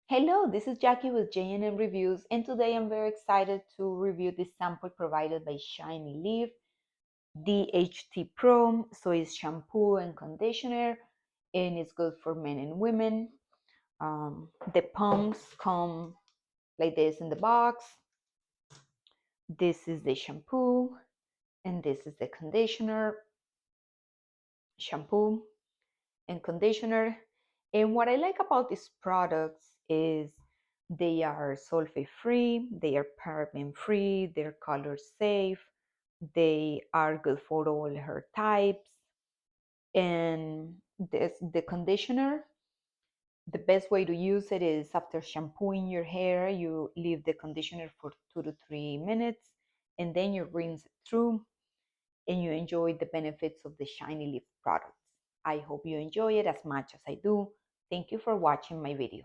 Hello, this is Jackie with J&M Reviews, and today I'm very excited to review this sample provided by Shiny Leaf DHT Pro. So it's shampoo and conditioner, and it's good for men and women. The pumps come like this in the box. This is the shampoo, and this is the conditioner. Shampoo and conditioner. And what I like about these products is they are sulfate free, they are paraben free, they're color safe, they are good for all hair types. And the conditioner, the best way to use it is after shampooing your hair, you leave the conditioner for 2 to 3 minutes and then you rinse it through and you enjoy the benefits of the Shiny Leaf products. I hope you enjoy it as much as I do. Thank you for watching my video.